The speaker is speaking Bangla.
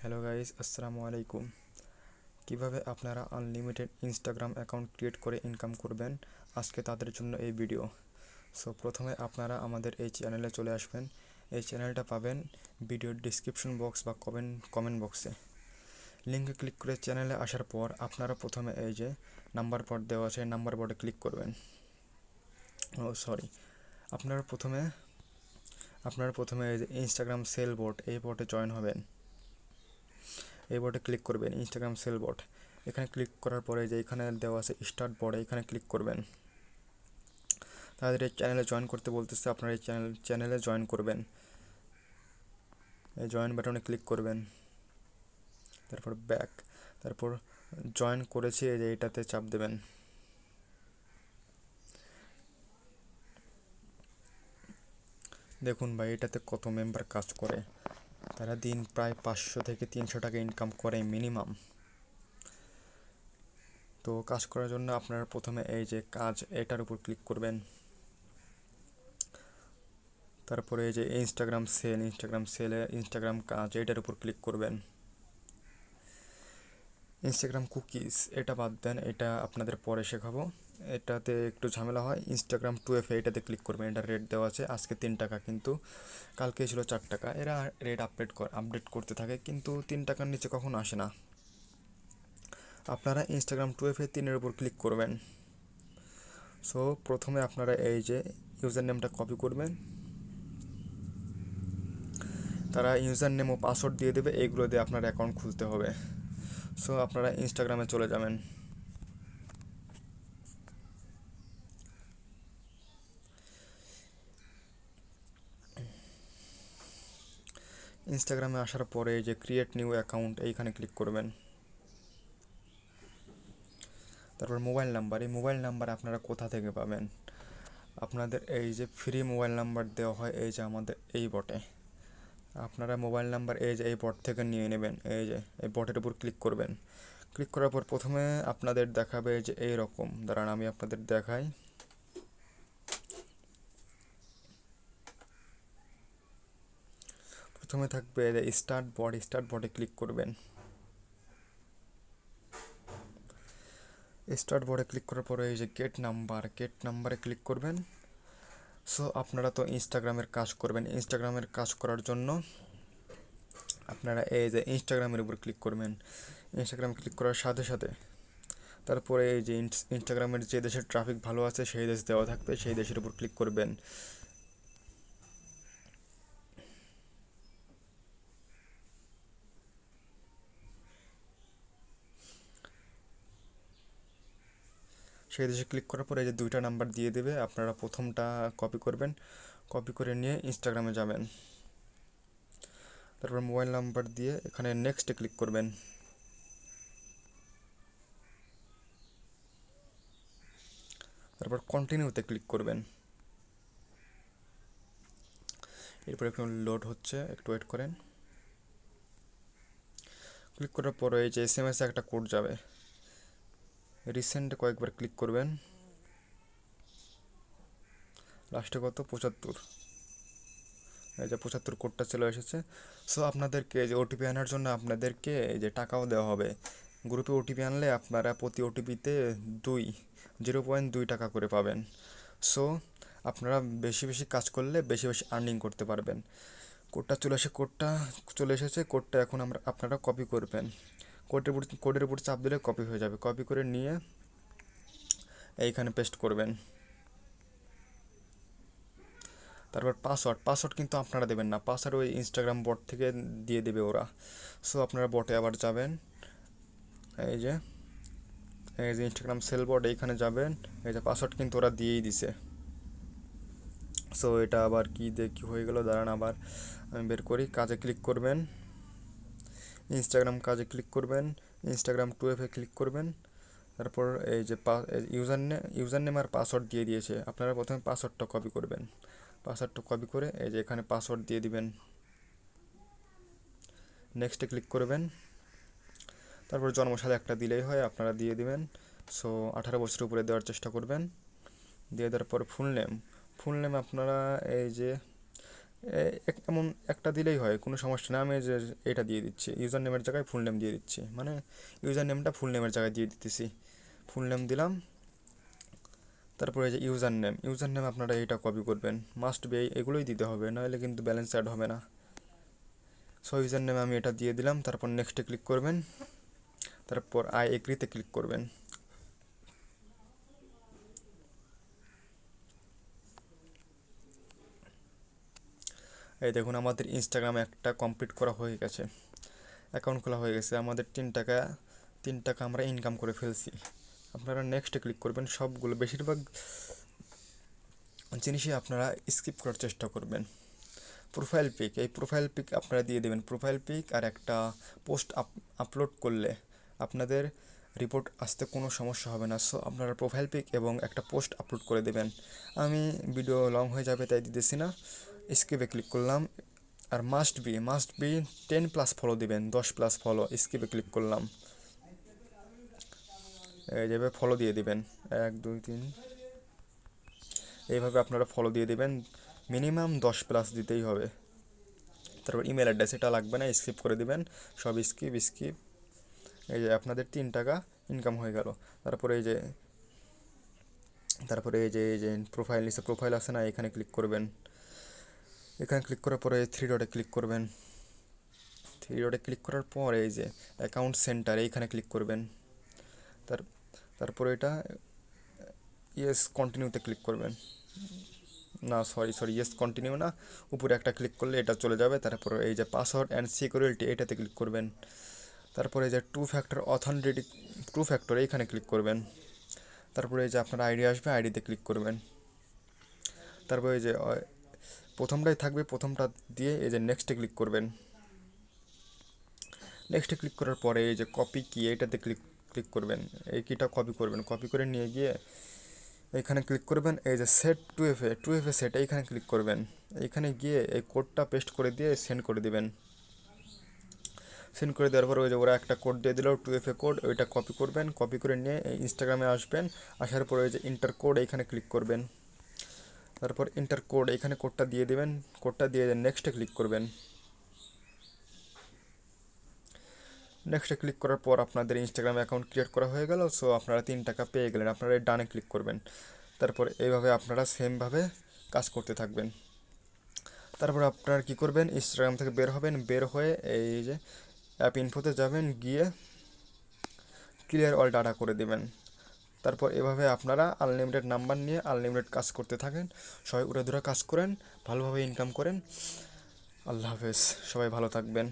হ্যালো গাইস, আসসালামু আলাইকুম। কিভাবে আপনারা আনলিমিটেড ইনস্টাগ্রাম অ্যাকাউন্ট ক্রিয়েট করে ইনকাম করবেন, আজকে তাদের জন্য এই ভিডিও। সো প্রথমে আপনারা আমাদের এই চ্যানেলে চলে আসবেন। এই চ্যানেলটা পাবেন ভিডিওর ডিসক্রিপশন বক্স বা কমেন্ট বক্সে। লিঙ্কে ক্লিক করে চ্যানেলে আসার পর আপনারা প্রথমে এই যে নাম্বার বোর্ড দেওয়া আছে, নাম্বার বোর্ডে ক্লিক করবেন। আপনারা প্রথমে এই যে ইনস্টাগ্রাম সেল বোর্ড, এই বোর্ডে জয়েন হবেন। এই বোর্ডে ক্লিক করবেন, ইনস্টাগ্রাম সেল বোর্ড। এখানে ক্লিক করার পরে যে এখানে দেওয়া আছে স্টার্ট বোর্ড, এখানে ক্লিক করবেন। তাদের এই চ্যানেলে জয়েন করতে বলতেছে, আপনারা এই চ্যানেলে জয়েন করবেন। এই জয়েন বাটনে ক্লিক করবেন, তারপর ব্যাক, তারপর জয়েন করেছি এই যে এটাতে চাপ দেবেন। দেখুন ভাই, এটাতে কত মেম্বার কাজ করে। তারা দিন প্রায় 500 থেকে 300 টাকা ইনকাম করে মিনিমাম। তো কাজ করার জন্য আপনারা প্রথমে এই যে কাজ, এটার উপর ক্লিক করবেন। তারপরে এই যে ইনস্টাগ্রাম সেলে ইনস্টাগ্রাম কাজ, এটার উপর ক্লিক করবেন। ইনস্টাগ্রাম কুকিজ এটা বাদ দেন, এটা আপনাদের পরে শেখাবো। এটাতে একটু ঝামেলা হয়। ইনস্টাগ্রাম 2FA এটাতে ক্লিক করবেন। এটা রেট দেওয়া আছে আজকে 3 টাকা, কিন্তু কালকে ছিল 4 টাকা। এরা রেট আপডেট করতে থাকে, কিন্তু 3 টাকার নিচে কখনো আসে না। আপনারা ইনস্টাগ্রাম 2FA 3-এর উপর ক্লিক করবেন। সো প্রথমে আপনারা এই যে ইউজার নেমটা কপি করবেন। তারা ইউজার নেম ও পাসওয়ার্ড দিয়ে দেবে, এইগুলো দিয়ে আপনার অ্যাকাউন্ট খুলতে হবে। সো আপনারা ইনস্টাগ্রামে চলে যাবেন। ইনস্টাগ্রামে আসার পরে এই যে ক্রিয়েট নিউ অ্যাকাউন্ট, এইখানে ক্লিক করবেন। তারপর মোবাইল নাম্বার, এই মোবাইল নাম্বার আপনারা কোথা থেকে পাবেন? আপনাদের এই যে ফ্রি মোবাইল নাম্বার দেওয়া হয় এই যে আমাদের এই বটে। আপনারা মোবাইল নাম্বার এই যে এই বট থেকে নিয়ে নেবেন। এই যে এই বটের উপর ক্লিক করবেন। ক্লিক করার পর প্রথমে আপনাদের দেখাবে যে এই রকম, দাঁড়ান আমি আপনাদের দেখাই। প্রথমে থাকবে স্টার্ট বটে ক্লিক করবেন। স্টার্ট বোর্ডে ক্লিক করার পরে এই যে গেট নাম্বারে ক্লিক করবেন। সো আপনারা তো ইনস্টাগ্রামের কাজ করবেন। ইনস্টাগ্রামের কাজ করার জন্য আপনারা এই যে ইনস্টাগ্রামের উপর ক্লিক করবেন। ইনস্টাগ্রাম ক্লিক করার সাথে সাথে তারপরে এই যে ইনস্টাগ্রামের যে দেশের ট্রাফিক ভালো আছে সেই দেশ দেওয়া থাকবে, সেই দেশের উপর ক্লিক করবেন। সেই দেশে ক্লিক করার পরে এই যে 2টা নাম্বার দিয়ে দেবে, আপনারা প্রথমটা কপি করবেন। কপি করে নিয়ে ইনস্টাগ্রামে যাবেন। তারপর মোবাইল নাম্বার দিয়ে এখানে নেক্সটে ক্লিক করবেন। তারপর কন্টিনিউতে ক্লিক করবেন। এরপর একটু লোড হচ্ছে, একটু ওয়েট করেন। ক্লিক করার পরে এই যে SMS-এ একটা কোড যাবে। রিসেন্টে কয়েকবার ক্লিক করবেন। লাস্টে কত 75, এই যে 75 কোডটা চলে এসেছে। সো আপনাদেরকে যে ওটিপি আনার জন্য আপনাদেরকে এই যে টাকাও দেওয়া হবে। গ্রুপে ওটিপি আনলে আপনারা প্রতি ওটিপিতে 0.2 টাকা করে পাবেন। সো আপনারা বেশি বেশি কাজ করলে বেশি বেশি আর্নিং করতে পারবেন। কোডটা চলে এসেছে। কোডটা এখন আপনারা কপি করবেন। কোডের উপর চাপ দিলে কপি হয়ে যাবে। কপি করে নিয়ে এইখানে পেস্ট করবেন। তারপর পাসওয়ার্ড কিন্তু আপনারা দেবেন না, পাসওয়ার্ড ওই ইনস্টাগ্রাম বট থেকে দিয়ে দেবে ওরা। সো আপনারা বটে আবার যাবেন। এই যে ইনস্টাগ্রাম সেল বট, এইখানে যাবেন। এই যে পাসওয়ার্ড কিন্তু ওরা দিয়েই দিছে। সো এটা আবার কি হয়ে গেল, দাঁড়ান আবার আমি বের করি। কাজে ক্লিক করবেন, ইনস্টাগ্রাম কাজে ক্লিক করবেন, ইনস্টাগ্রাম 2FA ক্লিক করবেন। তারপর এই যে ইউজার নেম আর পাসওয়ার্ড দিয়ে দিয়েছে, আপনারা প্রথমে পাসওয়ার্ডটা কপি করবেন। পাসওয়ার্ডটা কপি করে এই যে এখানে পাসওয়ার্ড দিয়ে দিবেন। নেক্সটে ক্লিক করবেন। তারপর জন্মসাল একটা দিলেই হয়, আপনারা দিয়ে দিবেন। সো 18 বছরের উপরে দেওয়ার চেষ্টা করবেন। দিয়ে দেওয়ার পর ফুল নেম আপনারা এই যে এমন একটা দিলেই হয়, কোনো সমস্যা না। আমি যে এটা দিয়ে দিচ্ছি, ইউজার নেমের জায়গায় ফুল নেম দিয়ে দিচ্ছি, মানে ইউজার নেমটা ফুল নেমের জায়গায় দিয়ে দিতেছি। ফুল নেম দিলাম, তারপরে যে ইউজার নেম আপনারা এইটা কপি করবেন, মাস্ট বি এগুলোই দিতে হবে, নাহলে কিন্তু ব্যালেন্স অ্যাড হবে না। সো ইউজার নেম আমি এটা দিয়ে দিলাম, তারপর নেক্সটে ক্লিক করবেন, তারপর আই এগ্রিতে ক্লিক করবেন। এই দেখুন আমাদের ইনস্টাগ্রামে একটা কমপ্লিট করা হয়ে গেছে, অ্যাকাউন্ট খোলা হয়ে গেছে, আমাদের 3 টাকা আমরা ইনকাম করে ফেলছি। আপনারা নেক্সটে ক্লিক করবেন। সবগুলো বেশিরভাগ জিনিসই আপনারা স্কিপ করার চেষ্টা করবেন। প্রোফাইল পিক, এই প্রোফাইল পিক আপনারা দিয়ে দেবেন। প্রোফাইল পিক আর একটা পোস্ট আপলোড করলে আপনাদের রিপোর্ট আসতে কোনো সমস্যা হবে না। সো আপনারা প্রোফাইল পিক এবং একটা পোস্ট আপলোড করে দেবেন। আমি ভিডিও লং হয়ে যাবে তাই দিতেছি না, স্কিপে ক্লিক করলাম। আর মাস্ট বি 10+ ফলো দিবেন, 10+ ফলো। স্কিপে ক্লিক করলাম, এই যেভাবে ফলো দিয়ে দিবেন, 1 2 3, এইভাবে আপনারা ফলো দিয়ে দিবেন। মিনিমাম 10+ দিতেই হবে। তারপর ইমেল অ্যাড্রেস এটা লাগবে না, স্কিপ করে দিবেন, সব স্কিপ। এই যে আপনাদের 3 টাকা ইনকাম হয়ে গেল। তারপরে এই যে প্রোফাইল নিচে প্রোফাইল আছে না, এখানে ক্লিক করবেন। এখানে ক্লিক করার পরে 3 ডটে ক্লিক করবেন। 3 ডটে ক্লিক করার পর এই যে অ্যাকাউন্ট সেন্টার এইখানে ক্লিক করবেন। তার তারপরে এটা ইয়েস কন্টিনিউতে ক্লিক করবেন। না সরি ইয়েস কন্টিনিউ না, উপরে একটা ক্লিক করলে এটা চলে যাবে। তারপরে এই যে পাসওয়ার্ড অ্যান্ড সিকিউরিটি এটাতে ক্লিক করবেন। তারপরে এই যে টু ফ্যাক্টর এইখানে ক্লিক করবেন। তারপরে এই যে আপনার আইডি আসবে, আইডিতে ক্লিক করবেন। তারপরে এই যে প্রথমটাই থাকবে, প্রথমটা দিয়ে এই যে নেক্সটে ক্লিক করবেন। নেক্সটে ক্লিক করার পরে এই যে কপি কি এইটাতে ক্লিক করবেন। এই কিটা কপি করবেন, কপি করে নিয়ে গিয়ে এইখানে ক্লিক করবেন। এই যে set to F A set এইখানে ক্লিক করবেন। এইখানে গিয়ে এই কোডটা পেস্ট করে দিয়ে সেন্ড করে দিবেন। সেন্ড করে দেওয়ার পর ওই যে ওরা একটা কোড দিয়ে দিল 2FA কোড, ওইটা কপি করবেন, কপি করে নিয়ে ইনস্টাগ্রামে আসবেন। আসার পরে ওই যে ইন্টার কোড এইখানে ক্লিক করবেন। তারপর ইন্টার কোড এখানে কোডটা দিয়ে দেবেন, কোডটা দিয়ে নেক্সটে ক্লিক করবেন। নেক্সটে ক্লিক করার পর আপনাদের ইনস্টাগ্রাম অ্যাকাউন্ট ক্রিয়েট করা হয়ে গেল। সো আপনারা 3 টাকা পেয়ে গেলেন। আপনারা এই ডানে ক্লিক করবেন। তারপর এইভাবে আপনারা সেমভাবে কাজ করতে থাকবেন। তারপর আপনারা কী করবেন, ইনস্টাগ্রাম থেকে বের হবেন, বের হয়ে এই যে অ্যাপ ইনফোতে যাবেন, গিয়ে ক্লিয়ার অল ডাটা করে দেবেন। তারপর এভাবে আপনারা আনলিমিটেড নাম্বার নিয়ে আনলিমিটেড কাজ করতে থাকেন। সবাই উড়ে ধরে কাজ করেন, ভালোভাবে ইনকাম করেন। আল্লাহ হাফেজ, সবাই ভালো থাকবেন।